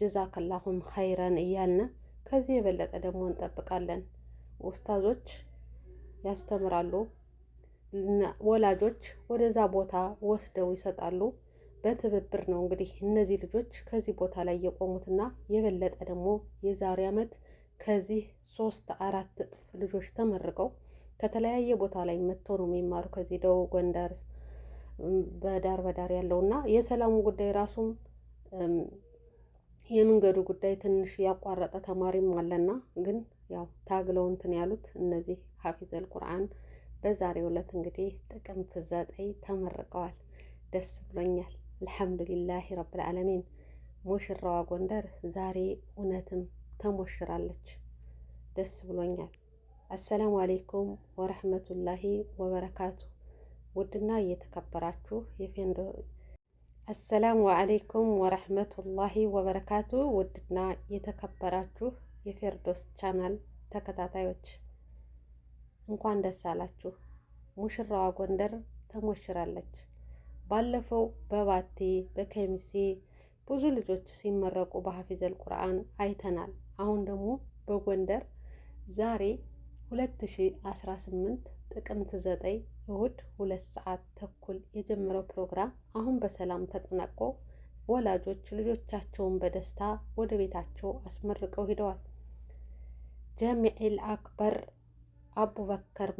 ጀዛከላሁም ኸይረን እያልን ከዚህ የበለጠ ደግሞ እንጠብቃለን። ኡስታዞች ያስተምራሉ፣ ወላጆች ወደዛ ቦታ ወስደው ይሰጣሉ። በትብብር ነው እንግዲህ እነዚህ ልጆች ከዚህ ቦታ ላይ የቆሙትና የበለጠ ደግሞ የዛሬ ዓመት ከዚህ 3-4 እጥፍ ልጆች ተመርቀው ከተለያየ ቦታ ላይ መጥተው ነው የሚማሩ። ከዚህ ደቡብ ጎንደር በዳር ያለውና የሰላሙ ጉዳይ ራሱም የመንገዱ ጉዳይ ትንሽ ያቋረጠ ተማሪም አለና ግን ያው ታግለው እንትን ያሉት እነዚህ ሐፊዘል ቁርአን በዛሬው ዕለት እንግዲህ ጥቅምት 9 ተመርቀዋል። ደስ ብሎኛል። አልሐምዱሊላህ ረብል ዓለሚን። ሙሽራዋ ጎንደር ዛሬ እውነትም ተሞሽራለች። ደስ ብሎኛል። አሰላሙ አሌይኩም ወረህመቱላሂ ወበረካቱ። ውድና እየተከበራችሁ አሰላሙ አሌይኩም ወረህመቱላሂ ወበረካቱ። ውድና የተከበራችሁ የፌርዶስ ቻናል ተከታታዮች እንኳን ደስ አላችሁ። ሙሽራዋ ጎንደር ተሞሽራለች። ባለፈው በባቴ በከሚሴ ብዙ ልጆች ሲመረቁ በሐፊዘል ቁርአን አይተናል። አሁን ደግሞ በጎንደር ዛሬ 2018 ጥቅምት 9 እሁድ 2 ሰዓት ተኩል የጀመረው ፕሮግራም አሁን በሰላም ተጠናቆ ወላጆች ልጆቻቸውን በደስታ ወደ ቤታቸው አስመርቀው ሄደዋል። ጀሚዕል አክበር አቡበከር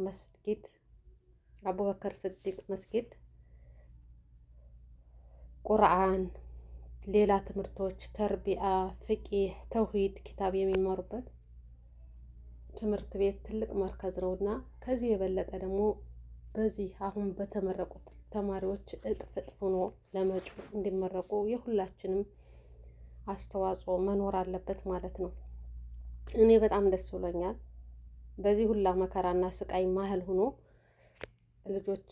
ስዲቅ መስጊድ ቁርአን፣ ሌላ ትምህርቶች፣ ተርቢያ፣ ፍቂህ፣ ተውሂድ ኪታብ የሚማሩበት ትምህርት ቤት ትልቅ መርከዝ ነውና ከዚህ የበለጠ ደግሞ በዚህ አሁን በተመረቁት ተማሪዎች እጥፍ ሆኖ ለመጪው እንዲመረቁ የሁላችንም አስተዋጽኦ መኖር አለበት ማለት ነው። እኔ በጣም ደስ ብሎኛል። በዚህ ሁላ መከራና ስቃይ ማህል ሆኖ ልጆች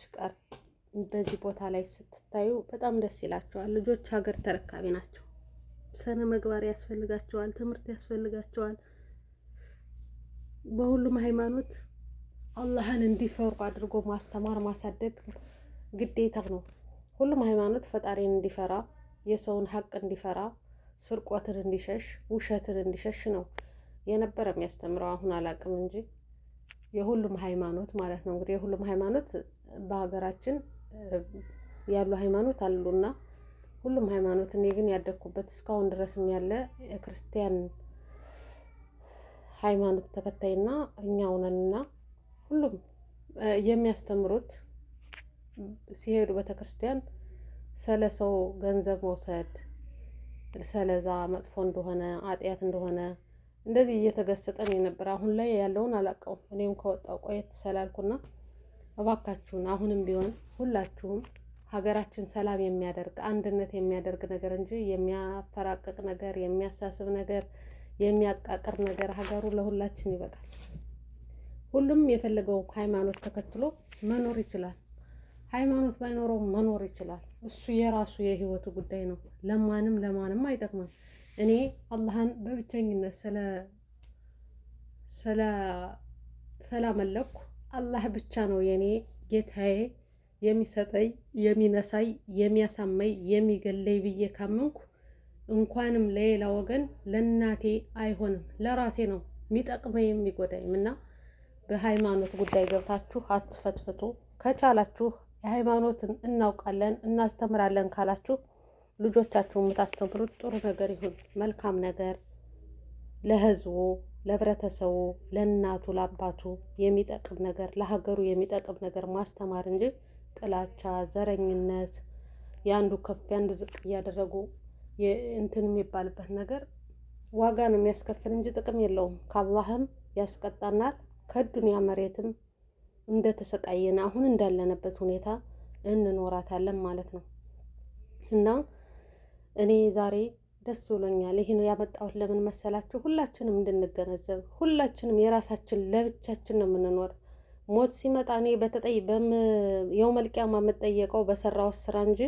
በዚህ ቦታ ላይ ስትታዩ በጣም ደስ ይላቸዋል። ልጆች ሀገር ተረካቢ ናቸው። ስነ ምግባር ያስፈልጋቸዋል፣ ትምህርት ያስፈልጋቸዋል። በሁሉም ሃይማኖት አላህን እንዲፈሩ አድርጎ ማስተማር ማሳደግ ግዴታ ነው። ሁሉም ሃይማኖት ፈጣሪን እንዲፈራ፣ የሰውን ሀቅ እንዲፈራ፣ ስርቆትን እንዲሸሽ፣ ውሸትን እንዲሸሽ ነው የነበረ የሚያስተምረው። አሁን አላቅም እንጂ የሁሉም ሃይማኖት ማለት ነው። እንግዲህ የሁሉም ሃይማኖት በሀገራችን ያሉ ሃይማኖት አሉና ሁሉም ሃይማኖት እኔ ግን ያደግኩበት እስካሁን ድረስም ያለ የክርስቲያን ሃይማኖት ተከታይና እኛው ነንና ሁሉም የሚያስተምሩት ሲሄዱ ቤተክርስቲያን ስለ ሰው ገንዘብ መውሰድ ስለዛ መጥፎ እንደሆነ ኃጢአት እንደሆነ እንደዚህ እየተገሰጠን የነበረ። አሁን ላይ ያለውን አላውቀውም። እኔም ከወጣው ቆየት ስላልኩና እባካችሁን አሁንም ቢሆን ሁላችሁም ሀገራችን ሰላም የሚያደርግ አንድነት የሚያደርግ ነገር እንጂ የሚያፈራቅቅ ነገር፣ የሚያሳስብ ነገር፣ የሚያቃቅር ነገር ሀገሩ ለሁላችን ይበቃል። ሁሉም የፈለገው ሃይማኖት ተከትሎ መኖር ይችላል። ሃይማኖት ባይኖረው መኖር ይችላል። እሱ የራሱ የህይወቱ ጉዳይ ነው። ለማንም አይጠቅምም። እኔ አላህን በብቸኝነት ስላመለኩ አላህ ብቻ ነው የኔ ጌታዬ፣ የሚሰጠኝ፣ የሚነሳይ፣ የሚያሳመኝ፣ የሚገለይ ብዬ ካመንኩ እንኳንም ለሌላ ወገን ለእናቴ አይሆንም ለራሴ ነው የሚጠቅመኝ የሚጎዳኝም። እና በሃይማኖት ጉዳይ ገብታችሁ አትፈትፍቱ። ከቻላችሁ የሃይማኖትን እናውቃለን እናስተምራለን ካላችሁ ልጆቻችሁ የምታስተምሩት ጥሩ ነገር ይሁን፣ መልካም ነገር ለህዝቡ፣ ለህብረተሰቡ፣ ለእናቱ፣ ለአባቱ የሚጠቅም ነገር፣ ለሀገሩ የሚጠቅም ነገር ማስተማር እንጂ ጥላቻ፣ ዘረኝነት፣ የአንዱ ከፍ የአንዱ ዝቅ እያደረጉ እንትን የሚባልበት ነገር ዋጋ ነው የሚያስከፍል እንጂ ጥቅም የለውም። ከአላህም ያስቀጣናል፣ ከዱንያ መሬትም እንደተሰቃየን አሁን እንዳለንበት ሁኔታ እንኖራታለን ማለት ነው። እና እኔ ዛሬ ደስ ብሎኛል። ይህን ያመጣሁት ለምን መሰላችሁ? ሁላችንም እንድንገነዘብ፣ ሁላችንም የራሳችን ለብቻችን ነው የምንኖር። ሞት ሲመጣ እኔ የውመል ቂያማ የምጠየቀው በሰራው ስራ እንጂ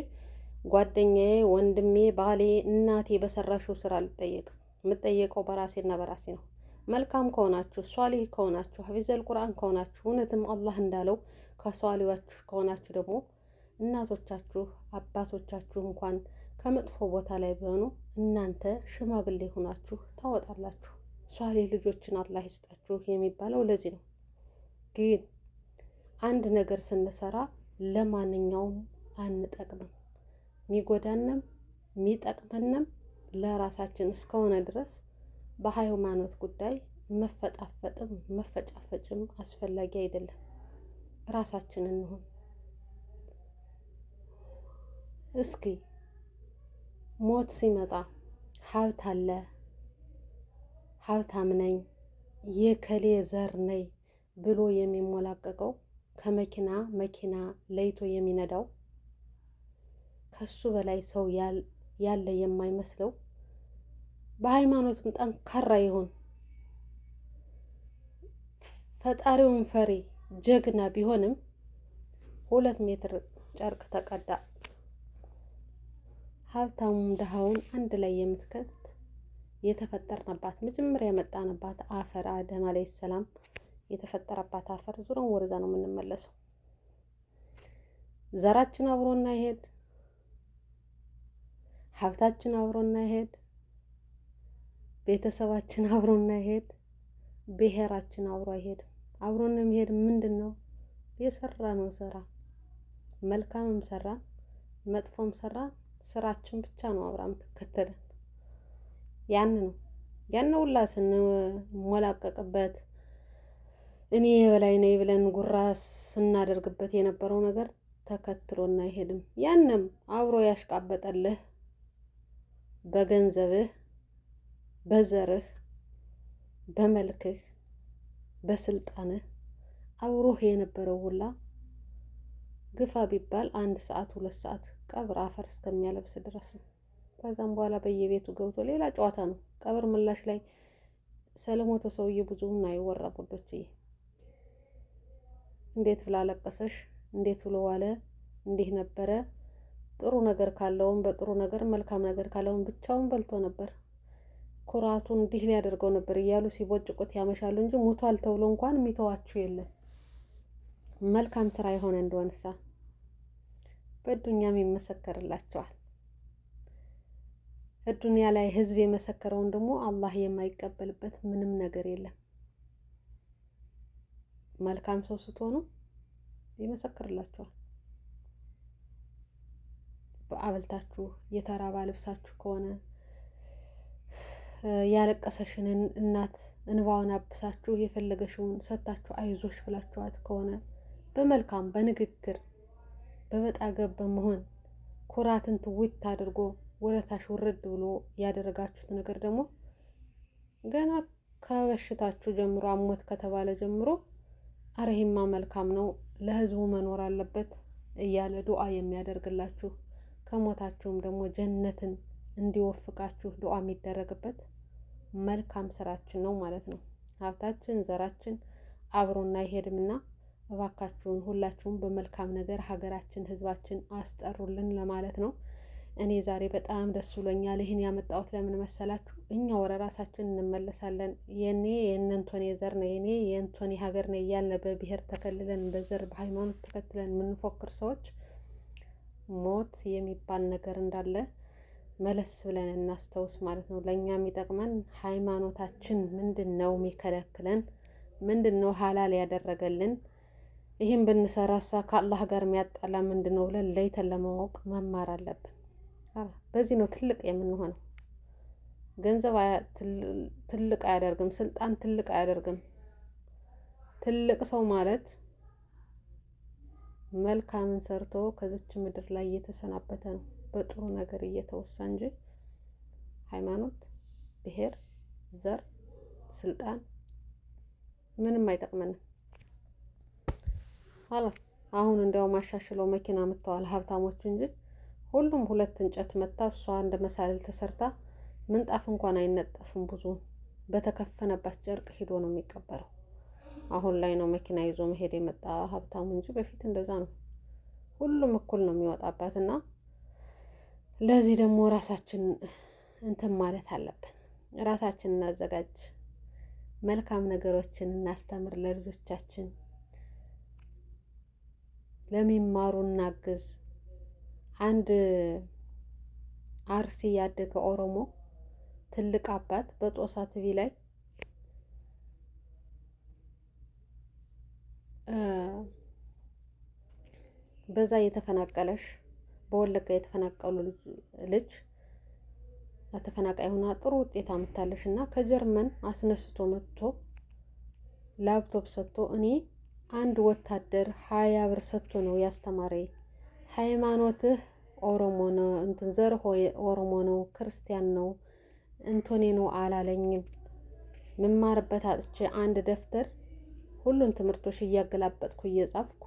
ጓደኛዬ፣ ወንድሜ፣ ባሌ፣ እናቴ በሰራሽው ስራ አልጠየቅም። የምጠየቀው በራሴና በራሴ ነው። መልካም ከሆናችሁ፣ ሷሊህ ከሆናችሁ፣ ሐፊዘል ቁርአን ከሆናችሁ፣ እውነትም አላህ እንዳለው ከሷሊዋችሁ ከሆናችሁ ደግሞ እናቶቻችሁ አባቶቻችሁ እንኳን ከመጥፎ ቦታ ላይ ቢሆኑ እናንተ ሽማግሌ ሆናችሁ ታወጣላችሁ። ሷሊ ልጆችን አላህ ይስጣችሁ የሚባለው ለዚህ ነው። ግን አንድ ነገር ስንሰራ ለማንኛውም አንጠቅምም። የሚጎዳንም የሚጠቅመንም ለራሳችን እስከሆነ ድረስ በሃይማኖት ጉዳይ መፈጣፈጥም መፈጫፈጭም አስፈላጊ አይደለም። ራሳችን እንሆን። እስኪ ሞት ሲመጣ ሀብት አለ፣ ሀብታም ነኝ፣ የከሌ ዘር ነኝ ብሎ የሚሞላቀቀው ከመኪና መኪና ለይቶ የሚነዳው ከሱ በላይ ሰው ያለ የማይመስለው በሃይማኖትም ጠንካራ ይሁን ፈጣሪውን ፈሪ ጀግና ቢሆንም 2 ሜትር ጨርቅ ተቀዳ። ሀብታሙም ድሃውን አንድ ላይ የምትከት የተፈጠርንባት መጀመሪያ የመጣንባት አፈር አደም አለይሂ ሰላም የተፈጠረባት አፈር ዙረን ወደዛ ነው የምንመለሰው። ዘራችን አብሮና ይሄድ፣ ሀብታችን አብሮና ይሄድ፣ ቤተሰባችን አብሮና ይሄድ፣ ብሔራችን አብሮ አይሄድም። አብሮና የሚሄድ ምንድን ነው? የሰራነው ስራ መልካምም ሰራን መጥፎም ሰራን ስራችን ብቻ ነው አብራ የምትከተለን። ያን ሁላ ስንሞላቀቅበት እኔ የበላይ ነኝ ብለን ጉራ ስናደርግበት የነበረው ነገር ተከትሎና አይሄድም። ያንም አብሮ ያሽቃበጠልህ በገንዘብህ፣ በዘርህ፣ በመልክህ፣ በስልጣንህ አብሮህ የነበረው ሁላ ግፋ ቢባል 1 ሰዓት 2 ሰዓት ቀብር አፈር እስከሚያለብስ ድረስ ነው። ከዛም በኋላ በየቤቱ ገብቶ ሌላ ጨዋታ ነው። ቀብር ምላሽ ላይ ስለሞተ ሰውዬ ብዙም አይወራ ቦዶችዬ። እንዴት ብላ ለቀሰሽ፣ እንዴት ብሎ ዋለ፣ እንዲህ ነበረ። ጥሩ ነገር ካለውም በጥሩ ነገር መልካም ነገር ካለውም ብቻውን በልቶ ነበር፣ ኩራቱን እንዲህ ሊያደርገው ነበር እያሉ ሲቦጭቁት ያመሻሉ እንጂ ሞቷል ተብሎ እንኳን የሚተዋችሁ የለም። መልካም ስራ የሆነ እንደሆነሳ በዱንያም ይመሰከርላቸዋል። ዱንያ ላይ ህዝብ የመሰከረውን ደግሞ አላህ የማይቀበልበት ምንም ነገር የለም። መልካም ሰው ስትሆኑ ይመሰክርላችኋል። በአብልታችሁ የተራባ ልብሳችሁ ከሆነ ያለቀሰሽን እናት እንባውን አብሳችሁ የፈለገሽውን ሰታችሁ አይዞሽ ብላችኋት ከሆነ በመልካም በንግግር በመጣገብ በመሆን ኩራትን ትውት አድርጎ ወረታሽ ውርድ ብሎ ያደረጋችሁት ነገር ደግሞ ገና ከበሽታችሁ ጀምሮ አሞት ከተባለ ጀምሮ አረሂማ መልካም ነው ለህዝቡ መኖር አለበት እያለ ዱዓ የሚያደርግላችሁ ከሞታችሁም ደግሞ ጀነትን እንዲወፍቃችሁ ዱዓ የሚደረግበት መልካም ስራችን ነው ማለት ነው። ሀብታችን ዘራችን አብሮና አይሄድምና እባካችሁን ሁላችሁም በመልካም ነገር ሀገራችን ህዝባችን አስጠሩልን ለማለት ነው። እኔ ዛሬ በጣም ደስ ብሎኛል። ይህን ያመጣሁት ለምን መሰላችሁ? እኛ ወደ ራሳችን እንመለሳለን። የኔ የእነንቶኔ ዘር ነው የኔ የእንቶኔ ሀገር ነው እያልን በብሔር ተከልለን በዘር በሃይማኖት ተከትለን የምንፎክር ሰዎች ሞት የሚባል ነገር እንዳለ መለስ ብለን እናስተውስ ማለት ነው። ለእኛ የሚጠቅመን ሃይማኖታችን ምንድን ነው የሚከለክለን? ምንድን ነው ሀላል ያደረገልን? ይህን ብንሰራሳ ከአላህ ጋር የሚያጣላ ምንድን ነው ብለን ለይተን ለማወቅ መማር አለብን። በዚህ ነው ትልቅ የምንሆነው። ገንዘብ ትልቅ አያደርግም፣ ስልጣን ትልቅ አያደርግም። ትልቅ ሰው ማለት መልካምን ሰርቶ ከዚች ምድር ላይ እየተሰናበተ ነው፣ በጥሩ ነገር እየተወሳ እንጂ ሃይማኖት፣ ብሔር፣ ዘር፣ ስልጣን ምንም አይጠቅመንም። ኋላስ አሁን እንዲያውም አሻሽለው መኪና መጥተዋል ሀብታሞች እንጂ ሁሉም 2 እንጨት መታ እሷ እንደ መሳልል ተሰርታ ምንጣፍ እንኳን አይነጠፍም። ብዙ በተከፈነባት ጨርቅ ሄዶ ነው የሚቀበረው። አሁን ላይ ነው መኪና ይዞ መሄድ የመጣ ሀብታሙ እንጂ በፊት እንደዛ ነው። ሁሉም እኩል ነው የሚወጣባት እና ለዚህ ደግሞ ራሳችን እንትን ማለት አለብን። ራሳችን እናዘጋጅ፣ መልካም ነገሮችን እናስተምር፣ ለልጆቻችን ለሚማሩ እናግዝ። አንድ አርሲ ያደገ ኦሮሞ ትልቅ አባት በጦሳ ቲቪ ላይ በዛ የተፈናቀለሽ በወለጋ የተፈናቀሉ ልጅ ተፈናቃይ ሆና ጥሩ ውጤት አምጥታለሽ እና ከጀርመን አስነስቶ መጥቶ ላፕቶፕ ሰጥቶ እኔ አንድ ወታደር 20 ብር ሰጥቶ ነው ያስተማረኝ። ሃይማኖትህ ኦሮሞ ነው እንትን ዘርህ ኦሮሞ ነው ክርስቲያን ነው እንቶኔ ነው አላለኝም። ምማርበት አጥቼ አንድ ደፍተር ሁሉን ትምህርቶች እያገላበጥኩ እየጻፍኩ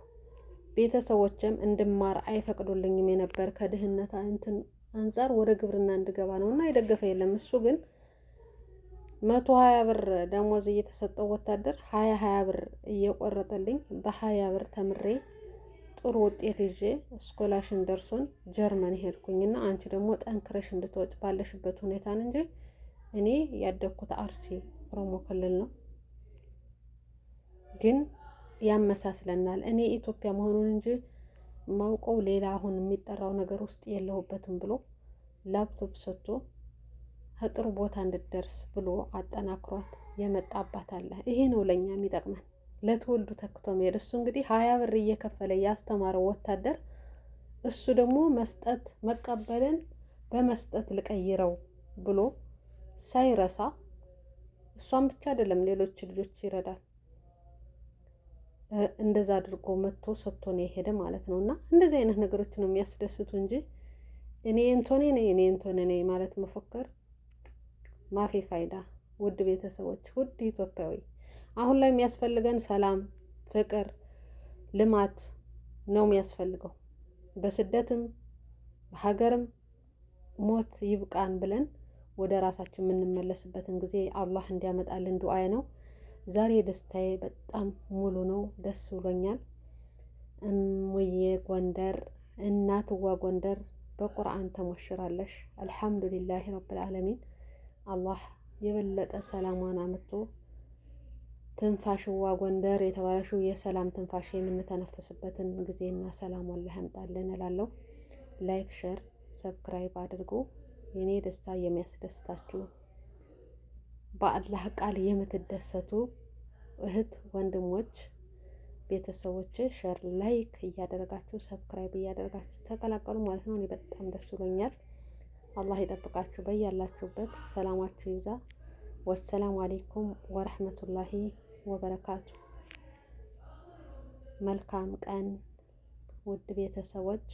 ቤተሰቦችም እንድማር አይፈቅዱልኝም የነበር ከድህነት እንትን አንፃር ወደ ግብርና እንድገባ ነው እና የደገፈ የለም። እሱ ግን 120 ብር ደሞዝ እየተሰጠው ወታደር 20 ብር እየቆረጠልኝ በ20 ብር ተምሬ ጥሩ ውጤት ይዤ ስኮላሽን ደርሶን ጀርመን ሄድኩኝና አንቺ ደግሞ ጠንክረሽ እንድትወጭ ባለሽበት ሁኔታን እንጂ እኔ ያደግኩት አርሲ ኦሮሞ ክልል ነው፣ ግን ያመሳስለናል። እኔ ኢትዮጵያ መሆኑን እንጂ ማውቀው ሌላ አሁን የሚጠራው ነገር ውስጥ የለሁበትም ብሎ ላፕቶፕ ሰጥቶ ከጥሩ ቦታ እንድትደርስ ብሎ አጠናክሯት የመጣባት አለ። ይሄ ነው ለኛ የሚጠቅመን ለትውልዱ ተክቶ መሄድ። እሱ እንግዲህ 20 ብር እየከፈለ ያስተማረው ወታደር እሱ ደግሞ መስጠት መቀበልን በመስጠት ልቀይረው ብሎ ሳይረሳ እሷን ብቻ አይደለም ሌሎች ልጆች ይረዳል። እንደዛ አድርጎ መጥቶ ሰጥቶ ነው የሄደ ማለት ነው። እና እንደዚህ አይነት ነገሮች ነው የሚያስደስቱ እንጂ እኔ እንቶኔ ነኝ እኔ እንቶኔ ነኝ ማለት መፎከር ማፊ ፋይዳ። ውድ ቤተሰቦች፣ ውድ ኢትዮጵያዊ፣ አሁን ላይ የሚያስፈልገን ሰላም፣ ፍቅር፣ ልማት ነው የሚያስፈልገው። በስደትም በሀገርም ሞት ይብቃን ብለን ወደ ራሳችን የምንመለስበትን ጊዜ አላህ እንዲያመጣልን ዱዓዬ ነው። ዛሬ ደስታዬ በጣም ሙሉ ነው፣ ደስ ብሎኛል። እሙዬ ጎንደር እናትዋ ጎንደር በቁርአን ተሞሽራለሽ። አልሐምዱሊላህ ረብል ዓለሚን። አላህ የበለጠ ሰላሟን አምጥቶ ትንፋሽዋ ጎንደር የተባለሽው የሰላም ትንፋሽ የምንተነፍስበትን ጊዜና ሰላም አላህ ያምጣልን እላለሁ። ላይክ፣ ሼር፣ ሰብስክራይብ አድርጉ። የኔ ደስታ የሚያስደስታችሁ በአላህ ቃል የምትደሰቱ እህት ወንድሞች ቤተሰቦች ሼር ላይክ እያደረጋችሁ ሰብስክራይብ እያደረጋችሁ ተቀላቀሉ ማለት ነው። እኔ በጣም ደስ ብሎኛል። አላህ ይጠብቃችሁ፣ በያላችሁበት ሰላማችሁ ይብዛ። ወሰላሙ አሌይኩም ወረህመቱላሂ ወበረካቱ። መልካም ቀን ውድ ቤተሰቦች።